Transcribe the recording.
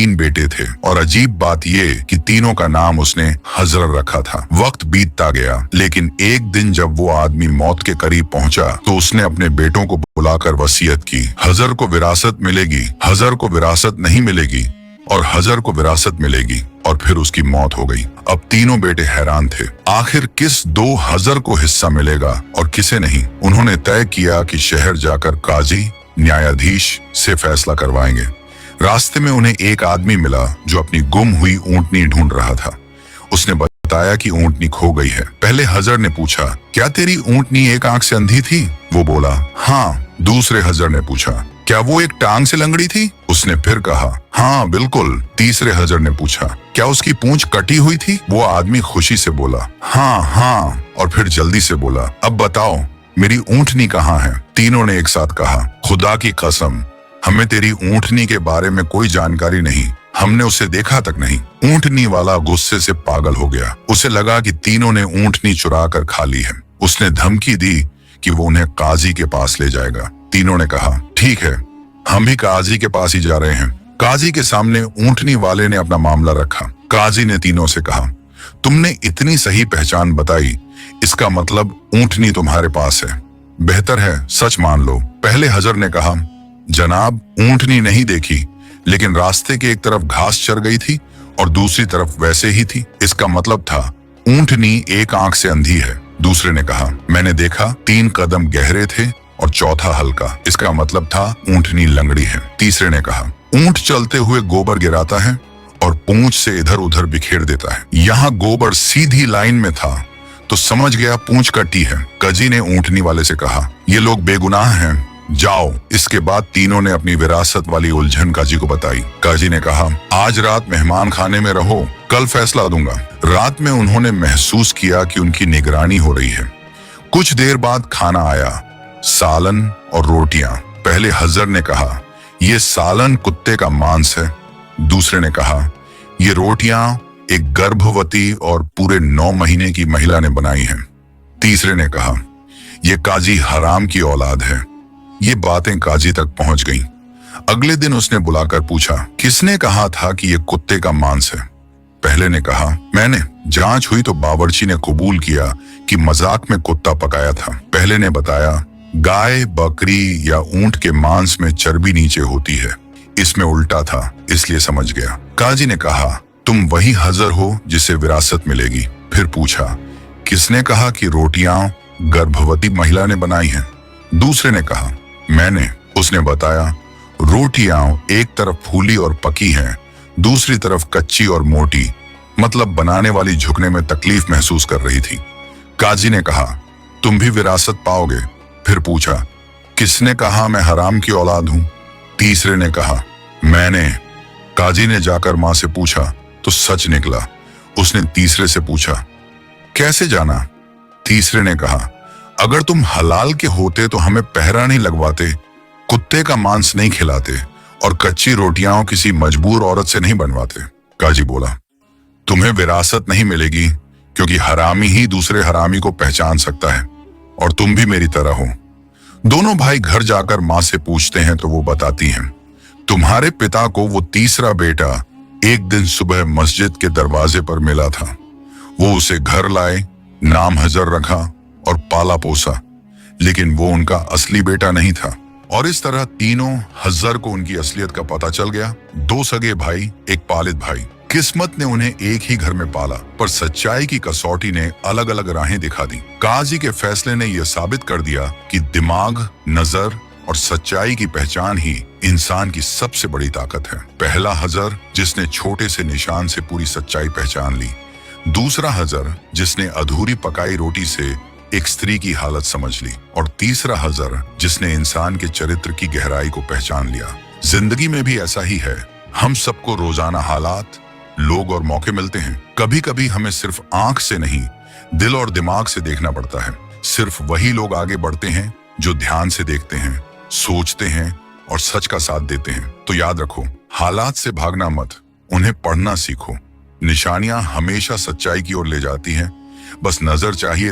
3 बेटे थे और अजीब बात ये कि तीनों का नाम उसने हजर रखा था। वक्त बीतता गया, लेकिन एक दिन जब वो आदमी मौत के करीब पहुंचा तो उसने अपने बेटों को बुलाकर वसीयत की, हजर को विरासत मिलेगी, हजर को विरासत नहीं मिलेगी और हजर को विरासत मिलेगी। और फिर उसकी मौत हो गई। अब तीनों बेटे हैरान थे, आखिर किस 2 हजर को हिस्सा मिलेगा और किसे नहीं। उन्होंने तय किया कि शहर जाकर काजी न्यायाधीश से फैसला करवाएंगे। रास्ते में उन्हें एक आदमी मिला जो अपनी गुम हुई ऊंटनी ढूंढ रहा था। उसने बताया कि ऊंटनी खो गई है। पहले हजर ने पूछा, क्या तेरी ऊंटनी एक आंख से अंधी थी? वो बोला, हाँ। दूसरे हजर ने पूछा, क्या वो एक टांग से लंगड़ी थी? उसने फिर कहा, हाँ बिल्कुल। तीसरे हजर ने पूछा, क्या उसकी पूंछ कटी हुई थी? वो आदमी खुशी से बोला, हाँ हाँ, और फिर जल्दी से बोला, अब बताओ मेरी ऊंटनी कहाँ है? तीनों ने एक साथ कहा, खुदा की कसम, हमें तेरी ऊंटनी के बारे में कोई जानकारी नहीं, हमने उसे देखा तक नहीं। ऊंटनी वाला गुस्से से पागल हो गया। उसे लगा कि तीनों ने ऊंटनी चुरा कर खा ली है। उसने धमकी दी कि वो उन्हें काजी के पास ले जाएगा। तीनों ने कहा, ठीक है, हम भी काजी के पास ही जा रहे हैं। काजी के सामने ऊंटनी वाले ने अपना मामला रखा। काजी ने तीनों से कहा, तुमने इतनी सही पहचान बताई, इसका मतलब ऊंटनी तुम्हारे पास है। बेहतर है सच मान लो। पहले हजर ने कहा, जनाब ऊंटनी नहीं देखी, लेकिन रास्ते के एक तरफ घास चर गई थी और दूसरी तरफ वैसे ही थी। इसका मतलब था ऊंटनी एक आंख से अंधी है। दूसरे ने कहा, मैंने देखा 3 कदम गहरे थे और चौथा हल्का, इसका मतलब था ऊंटनी लंगड़ी है। तीसरे ने कहा, ऊंट चलते हुए गोबर गिराता है और पूंछ से इधर उधर बिखेर देता है। यहाँ गोबर सीधी लाइन में था तो समझ गया पूंछ कटी है। काजी ने ऊंटनी वाले से कहा, ये लोग बेगुनाह हैं, जाओ। इसके बाद तीनों ने अपनी विरासत वाली उलझन काजी को बताई। काजी ने कहा, आज रात मेहमान खाने में रहो, कल फैसला दूंगा। रात में उन्होंने महसूस किया कि उनकी निगरानी हो रही है। कुछ देर बाद खाना आया, सालन और रोटियां। पहले हजर ने कहा, ये सालन कुत्ते का मांस है। दूसरे ने कहा, ये रोटियां एक गर्भवती और पूरे 9 महीने की महिला ने बनाई हैं। तीसरे ने कहा, ये काजी हराम की औलाद है। ये बातें काजी तक पहुंच गईं। अगले दिन उसने बुलाकर पूछा, किसने कहा था कि ये कुत्ते का मांस है? पहले ने कहा, मैंने। जांच हुई तो बावर्ची ने कबूल किया कि मजाक में कुत्ता पकाया था। पहले ने बताया, गाय, बकरी या ऊंट के मांस में चर्बी नीचे होती है, इसमें उल्टा था, इसलिए समझ गया। काजी ने कहा, तुम वही हजर हो जिसे विरासत मिलेगी। फिर पूछा, किसने कहा कि रोटियां गर्भवती महिला ने बनाई हैं? दूसरे ने कहा, मैंने। उसने बताया, रोटियां एक तरफ फूली और पकी हैं, दूसरी तरफ कच्ची और मोटी, मतलब बनाने वाली झुकने में तकलीफ महसूस कर रही थी। काजी ने कहा, तुम भी विरासत पाओगे। फिर पूछा, किसने कहा मैं हराम की औलाद हूं? तीसरे ने कहा, मैंने। काजी ने जाकर मां से पूछा तो सच निकला। उसने तीसरे से पूछा, कैसे जाना? तीसरे ने कहा, अगर तुम हलाल के होते तो हमें पहरा नहीं लगवाते, कुत्ते का मांस नहीं खिलाते और कच्ची रोटियां किसी मजबूर औरत से नहीं बनवाते। काजी बोला, तुम्हें विरासत नहीं मिलेगी क्योंकि हरामी ही दूसरे हरामी को पहचान सकता है और तुम भी मेरी तरह हो। दोनों भाई घर जाकर मां से पूछते हैं तो वो बताती हैं, तुम्हारे पिता को वो तीसरा बेटा एक दिन सुबह मस्जिद के दरवाजे पर मिला था। वो उसे घर लाए, नाम हजर रखा और पाला पोसा, लेकिन वो उनका असली बेटा नहीं था। और इस तरह तीनों हजर को उनकी असलियत का पता चल गया। 2 सगे भाई, एक पालित भाई। किस्मत ने उन्हें एक ही घर में पाला, पर सच्चाई की कसौटी ने अलग अलग राहें दिखा दी। काजी के फैसले ने यह साबित कर दिया कि दिमाग, नजर और सच्चाई की पहचान ही इंसान की सबसे बड़ी ताकत है। पहला हजर जिसने छोटे से निशान से पूरी सच्चाई पहचान ली। दूसरा हजर जिसने अधूरी पकाई रोटी से एक स्त्री की हालत समझ ली। और तीसरा हजर जिसने इंसान के चरित्र की गहराई को पहचान लिया। जिंदगी में भी ऐसा ही है। हम सबको रोजाना हालात, लोग और मौके मिलते हैं। कभी कभी हमें सिर्फ आंख से नहीं, दिल और दिमाग से देखना पड़ता है। सिर्फ वही लोग आगे बढ़ते हैं जो ध्यान से देखते हैं, सोचते हैं और सच का साथ देते हैं। तो याद रखो, हालात से भागना मत, उन्हें पढ़ना सीखो। निशानियां हमेशा सच्चाई की ओर ले जाती हैं, बस नजर चाहिए